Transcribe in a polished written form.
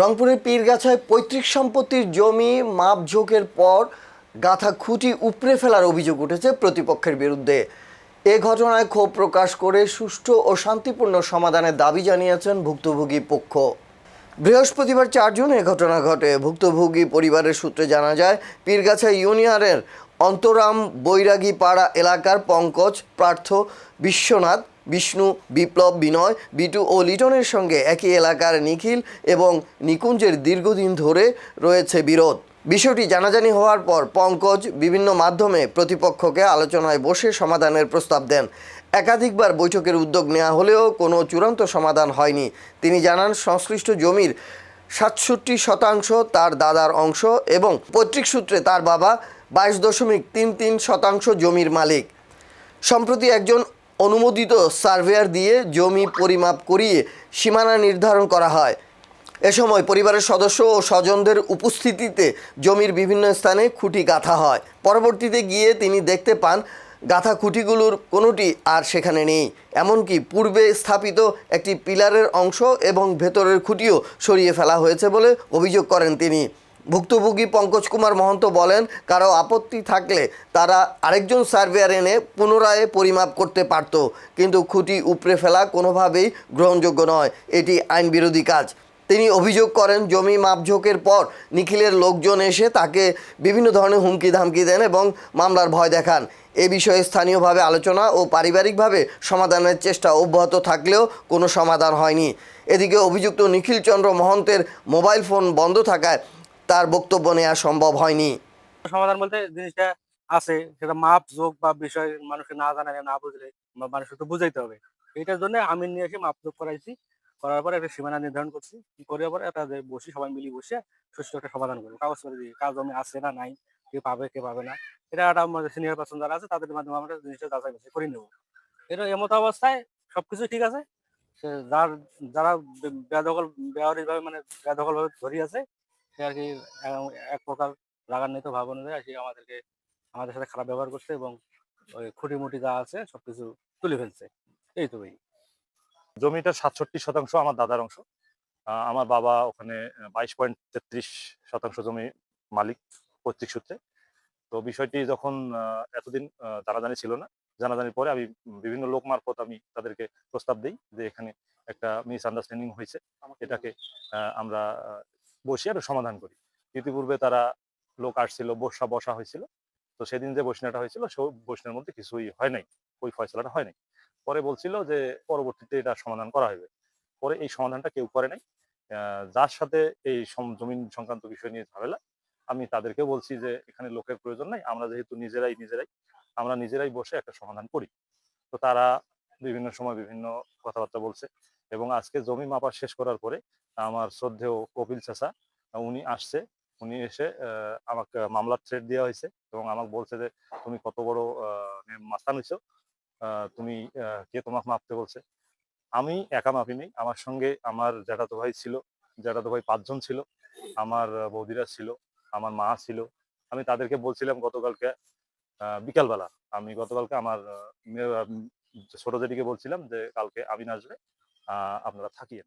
রংপুরের পীরগাছায় পৈতৃক সম্পত্তির জমি মাপঝোঁকের পর গাঁথা খুঁটি উপড়ে ফেলার অভিযোগ উঠেছে প্রতিপক্ষের বিরুদ্ধে। এ ঘটনায় ক্ষোভ প্রকাশ করে সুষ্ঠু ও শান্তিপূর্ণ সমাধানের দাবি জানিয়েছেন ভুক্তভোগী পক্ষ। বৃহস্পতিবার 4 জুন এ ঘটনা ঘটে। ভুক্তভোগী পরিবারের সূত্রে জানা যায়, পীরগাছা ইউনিয়নের অন্তরাম বৈরাগী পাড়া এলাকার পঙ্কজ, পার্থ, বিশ্বনাথ, বিষ্ণু, বিপ্লব, বিনয়, বিটু ও লিটনের সঙ্গে একই এলাকার নিখিল এবং নিকুঞ্জের দীর্ঘদিন ধরে রয়েছে বিরোধ। বিষয়টি জানাজানি হওয়ার পর পঙ্কজ বিভিন্ন মাধ্যমে প্রতিপক্ষকে আলোচনায় বসে সমাধানের প্রস্তাব দেন। একাধিকবার বৈঠকের উদ্যোগ নেওয়া হলেও কোনো চূড়ান্ত সমাধান হয়নি। তিনি জানান, সংশ্লিষ্ট জমির ৬৭% তার দাদার অংশ এবং পৈতৃক সূত্রে তার বাবা ২২.33% জমির মালিক। সম্প্রতি একজন অনুমোদিত সার্ভেয়ার দিয়ে জমি পরিমাপ করিয়ে সীমানা নির্ধারণ করা হয়। এ সময় পরিবারের সদস্য ও স্বজনদের উপস্থিতিতে জমির বিভিন্ন স্থানে খুঁটি গাঁথা হয়। পরবর্তীতে গিয়ে তিনি দেখতে পান গাঁথা খুঁটিগুলোর কোনোটি আর সেখানে নেই। এমনকি পূর্বে স্থাপিত একটি পিলারের অংশ এবং ভেতরের খুঁটিও সরিয়ে ফেলা হয়েছে বলে অভিযোগ করেন তিনি। ভুক্তভোগী পঙ্কজ কুমার মহন্ত বলেন, কারো আপত্তি থাকলে তারা আরেকজন সার্ভেয়ার এনে পুনরায় পরিমাপ করতে পারত, কিন্তু খুঁটি উপড়ে ফেলা কোনোভাবেই গ্রহণযোগ্য নয়। এটি আইন বিরোধী কাজ। তিনি অভিযোগ করেন, জমি মাপঝোঁকের পর নিখিলের লোকজন এসে তাকে বিভিন্ন ধরনের হুমকি ধামকি দেন এবং মামলার ভয় দেখান। এ বিষয়ে স্থানীয়ভাবে আলোচনা ও পারিবারিকভাবে সমাধানের চেষ্টা অব্যাহত থাকলেও কোনো সমাধান হয়নি। এদিকে অভিযুক্ত নিখিল চন্দ্র মহন্তের মোবাইল ফোন বন্ধ থাকায় তার বক্তব্য নেওয়া সম্ভব হয়নি। সমাধান বলতে জিনিসটা আছে, সেটা মাপ যোগ বা বিষয় মানুষকে না জানালে না বুঝলে মানুষকে তো বুঝাইতে হবে। এইটার জন্য আমি নিয়ে এসে মাপ যোগ করাইছি, করার পরে একটা সীমানা নির্ধারণ করছি, করে পরে একটা বসি সবাই মিলে বসে সুষ্ঠু একটা সমাধান করবো, কাগজ করে দিই কাজ জমি আছে না নাই, কে পাবে কে পাবে না, এটা একটা আমাদের সিনিয়র পার্সন যারা আছে তাদের মাধ্যমে আমরা জিনিসটা যাচাই বাছাই করে নেবো। এটা এমত অবস্থায় সবকিছু ঠিক আছে, সে যারা বেদখল বেআইনি ভাবে মানে বেদখল ভাবে ধরিয়ে আছে, সে আর কি এক প্রকার রাগান্বিত ভাব অনুযায়ী আর কি আমাদের সাথে খারাপ ব্যবহার করছে এবং ওই খুঁটিমুটি যা আছে সবকিছু তুলে ফেলছে। এই তো ভাই। জমিটার ৬৭% আমার দাদার অংশ। আমার বাবা ওখানে ২২.33% জমি মালিক পৈতৃক সূত্রে। তো বিষয়টি যখন এতদিন জানাজানি ছিল না, জানাজানির পরে আমি বিভিন্ন লোক মারফত আমি তাদেরকে প্রস্তাব দিই যে এখানে একটা মিসআন্ডারস্ট্যান্ডিং হয়েছে, এটাকে আমরা বসে আর সমাধান করি। ইতিপূর্বে তারা লোক আসছিল, বসা হয়েছিল। তো সেদিন যে বসনাটা হয়েছিল সেই বসনার মধ্যে কিছুই হয় নাই, ওই ফয়সালাটা হয় নাই। পরে বলছিল যে পরবর্তীতে এটা সমাধান করা হবে। পরে এই সমাধানটা কেউ করে নাই। যার সাথে এই জমিন সংক্রান্ত বিষয় নিয়ে ঝামেলা, আমি তাদেরকেও বলছি যে এখানে লোকের প্রয়োজন নাই, আমরা যেহেতু আমরা নিজেরাই বসে একটা সমাধান করি। তো তারা বিভিন্ন সময় বিভিন্ন কথাবার্তা বলছে এবং আজকে জমি মাপা শেষ করার পরে আমার শ্রদ্ধেয় কপিল চাচা উনি আসছে। উনি এসে আমাকে মামলার থ্রেট দেওয়া হয়েছে এবং আমাকে বলছে যে তুমি কত বড় মাস্তান হইছো, তুমি কে তোমাকে মাপতে বলছে। আমি একা মাপিনি, আমার সঙ্গে আমার জ্যাঠাতো ভাই ছিল, জ্যাঠাতো ভাই ৫ জন ছিল, আমার বৌদিরা ছিল, আমার মা ছিল। আমি তাদেরকে বলছিলাম গতকালকে বিকালবেলা, আমি গতকালকে আমার ছোট জেঠিকে বলছিলাম যে কালকে আমিন আসবে, আপনারা থাকিয়েন।